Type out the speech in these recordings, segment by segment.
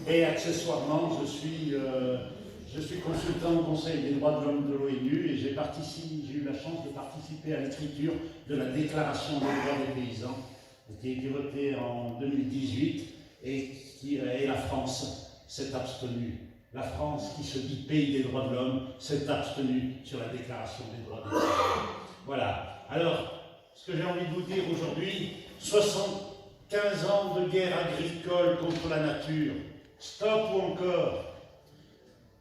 Et accessoirement, je suis consultant au Conseil des droits de l'homme de l'ONU et j'ai eu la chance de participer à l'écriture de la Déclaration des droits des paysans, qui a été votée en 2018 et la France s'est abstenue. La France, qui se dit pays des droits de l'homme, s'est abstenue sur la Déclaration des droits des paysans. Voilà. Alors, ce que j'ai envie de vous dire aujourd'hui, 75 ans de guerre agricole contre la nature. Stop ou encore?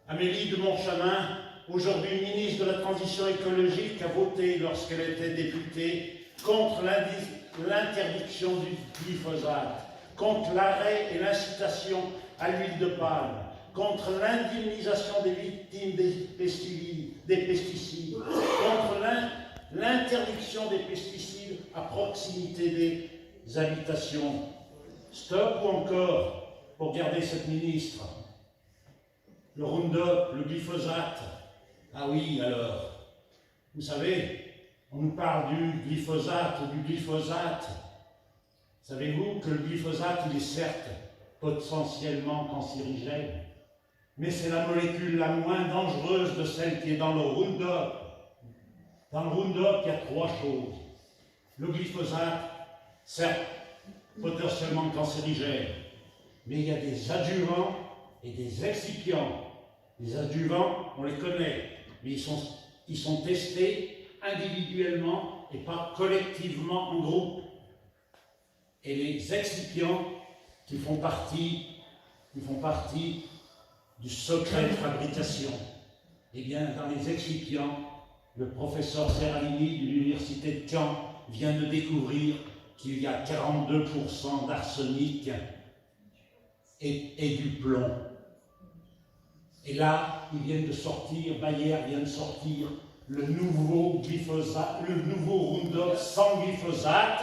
Amélie de Montchamin, aujourd'hui ministre de la Transition écologique, a voté, lorsqu'elle était députée, contre l'interdiction du glyphosate, contre l'arrêt et l'incitation à l'huile de palme, contre l'indemnisation des victimes des pesticides, contre l'interdiction des pesticides à proximité des habitations. Stop ou encore, pour garder cette ministre? Le Roundup, le glyphosate. Ah oui, alors, vous savez, on nous parle du glyphosate. Savez-vous que le glyphosate, il est certes potentiellement cancérigène, mais c'est la molécule la moins dangereuse de celle qui est dans le Roundup. Dans le Roundup, il y a 3 choses. Le glyphosate, certes, potentiellement cancérigène, mais il y a des adjuvants et des excipients. Les adjuvants, on les connaît, mais ils sont testés individuellement et pas collectivement en groupe. Et les excipients qui font partie du secret de fabrication. Eh bien, dans les excipients, le professeur Serralini de l'université de Caen vient de découvrir qu'il y a 42% d'arsenic et du plomb. Et là, Bayer vient de sortir le nouveau glyphosate, le nouveau Roundup sans glyphosate,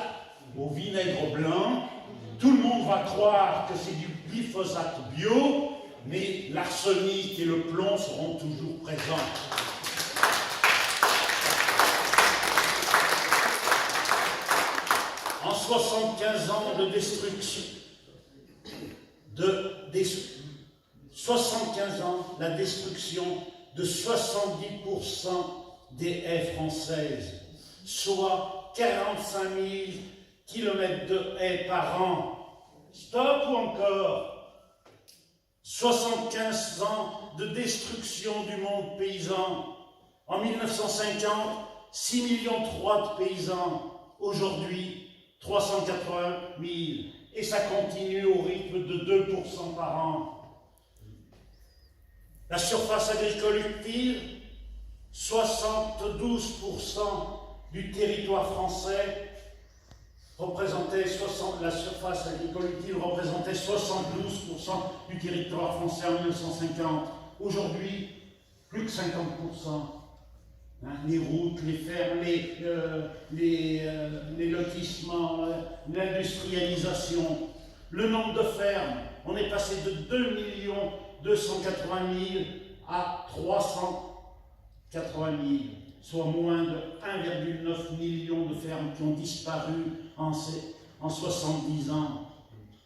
au vinaigre blanc. Tout le monde va croire que c'est du glyphosate bio, mais l'arsenic et le plomb seront toujours présents. En 75 ans de destruction, 75 ans, la destruction de 70% des haies françaises, soit 45 000 km de haies par an. Stop ou encore? 75 ans de destruction du monde paysan. En 1950, 6,3 millions de paysans. Aujourd'hui, 380 000. Et ça continue au rythme de 2% par an. La surface agricole utile, 72% du territoire français la surface agricole utile représentait 72% du territoire français en 1950. Aujourd'hui, plus que 50%. Les routes, les fermes, les lotissements, l'industrialisation, le nombre de fermes, on est passé de 2 280 000 à 380 000, soit moins de 1,9 million de fermes qui ont disparu en 70 ans.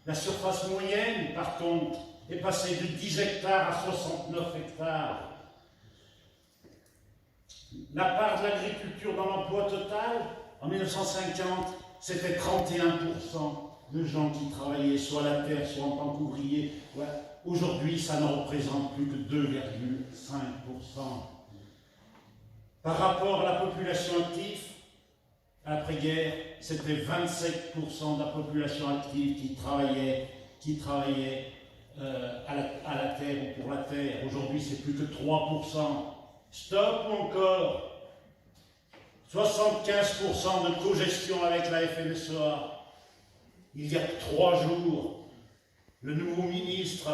La surface moyenne, par contre, est passée de 10 hectares à 69 hectares. La part de l'agriculture dans l'emploi total, en 1950, c'était 31% de gens qui travaillaient soit à la terre, soit en tant qu'ouvriers. Ouais. Aujourd'hui, ça ne représente plus que 2,5%. Par rapport à la population active, après-guerre, c'était 27% de la population active qui travaillait à la terre ou pour la terre. Aujourd'hui, c'est plus que 3%. Stop ou encore 75% de cogestion avec la FNSEA. Il y a 3 jours, le nouveau ministre,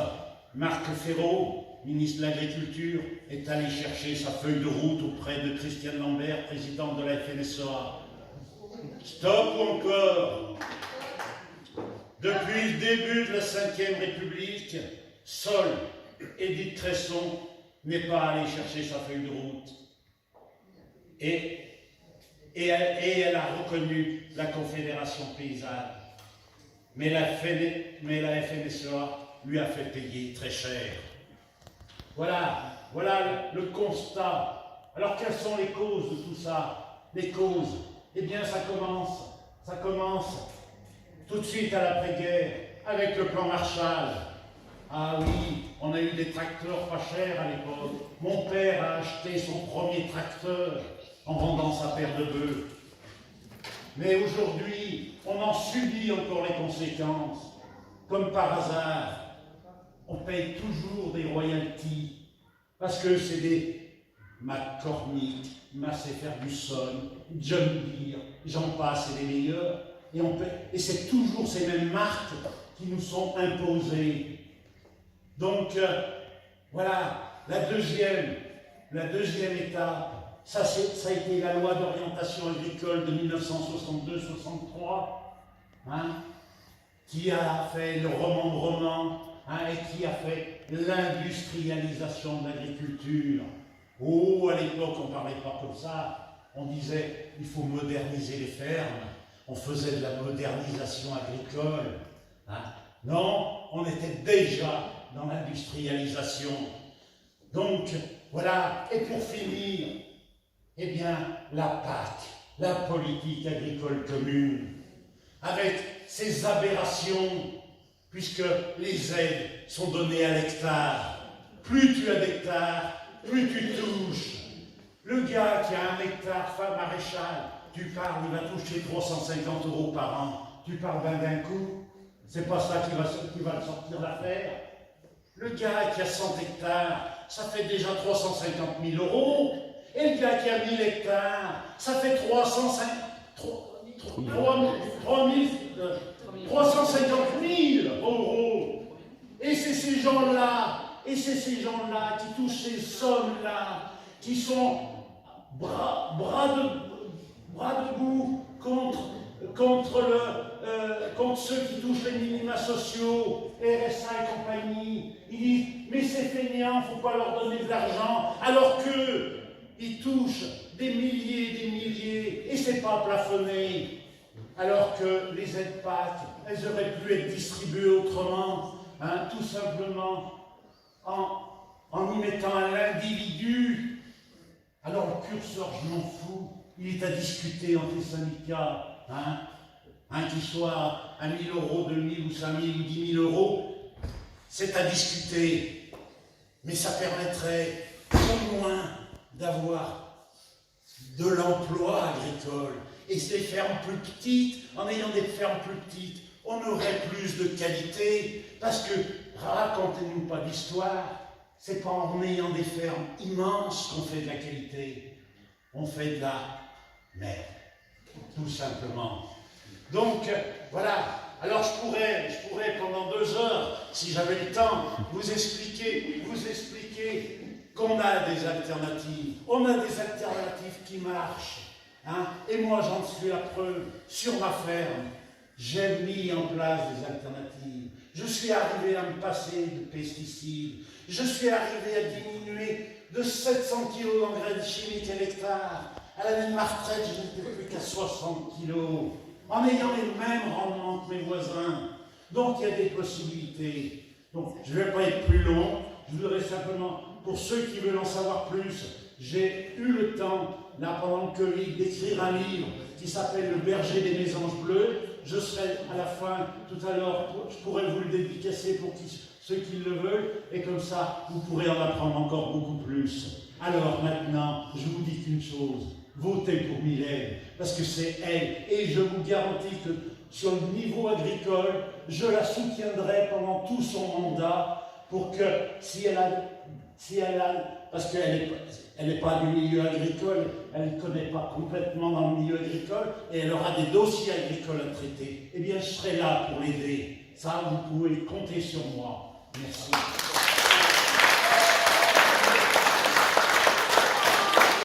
Marc Fesneau, ministre de l'Agriculture, est allé chercher sa feuille de route auprès de Christiane Lambert, présidente de la FNSEA. Stop ou encore? Depuis le début de la Ve République, seule Édith Cresson n'est pas allée chercher sa feuille de route. Et elle a reconnu la Confédération paysanne. Mais la FNSEA lui a fait payer très cher. Voilà le constat. Alors quelles sont les causes de tout ça? Les causes, eh bien ça commence tout de suite à l'après-guerre, avec le plan Marshall. Ah oui, on a eu des tracteurs pas chers à l'époque. Mon père a acheté son premier tracteur en vendant sa paire de bœufs. Mais aujourd'hui, on en subit encore les conséquences. Comme par hasard, on paye toujours des royalties, parce que c'est des McCormick, Massey Ferguson, John Deere, j'en passe, c'est les meilleurs. Et c'est toujours ces mêmes marques qui nous sont imposées. Donc, voilà, la deuxième étape, ça a été la loi d'orientation agricole de 1962-63, hein, qui a fait le remembrement, hein, et qui a fait l'industrialisation de l'agriculture. Oh, à l'époque, on ne parlait pas comme ça, on disait il faut moderniser les fermes, on faisait de la modernisation agricole. Hein. Non, on était déjà dans l'industrialisation. Donc, voilà, et pour finir, eh bien, la PAC, la politique agricole commune, avec ses aberrations, puisque les aides sont données à l'hectare. Plus tu as d'hectares, plus tu touches. Le gars qui a 1 hectare, femme maréchal, tu parles, il va toucher 350 € par an. Tu parles d'un coup, c'est pas ça qui va le sortir d'affaire. Le gars qui a 100 hectares, ça fait déjà 350 000 €. Et le gars qui a 1000 hectares, ça fait 350 000 €. Et c'est ces gens-là, qui touchent ces sommes-là, qui sont bras debout contre ceux qui touchent les minima sociaux, RSA et compagnie. Ils disent, mais c'est fainéant, il ne faut pas leur donner de l'argent, alors qu'ils touchent des milliers, et ce n'est pas plafonné. Alors que les aides PAC, elles auraient pu être distribuées autrement, hein, tout simplement en y mettant à l'individu. Alors le curseur, je m'en fous, il est à discuter entre les syndicats, qu'il soit à 1 000 €, 2 000 ou 5 000 ou 10 000 €, c'est à discuter. Mais ça permettrait au moins d'avoir de l'emploi agricole. Et ces fermes plus petites, en ayant des fermes plus petites, on aurait plus de qualité, parce que, racontez-nous pas d'histoire, c'est pas en ayant des fermes immenses qu'on fait de la qualité, on fait de la merde, tout simplement. Donc, voilà, alors je pourrais pendant 2 heures, si j'avais le temps, vous expliquer qu'on a des alternatives, on a des alternatives qui marchent. Hein? Et moi, j'en suis la preuve. Sur ma ferme, j'ai mis en place des alternatives. Je suis arrivé à me passer de pesticides. Je suis arrivé à diminuer de 700 kg d'engrais chimiques à l'hectare. À la même retraite, je n'étais plus qu'à 60 kg. En ayant les mêmes rendements que mes voisins. Donc, il y a des possibilités. Donc, je ne vais pas être plus long. Je voudrais simplement, pour ceux qui veulent en savoir plus, j'ai eu le temps, là, pendant le Covid, d'écrire un livre qui s'appelle Le berger des mésanges bleus. Je serai à la fin, tout à l'heure, je pourrais vous le dédicacer pour ceux qui le veulent, et comme ça, vous pourrez en apprendre encore beaucoup plus. Alors maintenant, je vous dis qu'une chose, votez pour Mylène, parce que c'est elle, et je vous garantis que sur le niveau agricole, je la soutiendrai pendant tout son mandat, pour que si elle a parce qu'elle n'est pas du milieu agricole, elle ne connaît pas complètement dans le milieu agricole, et elle aura des dossiers agricoles à traiter, eh bien je serai là pour l'aider. Ça, vous pouvez compter sur moi. Merci.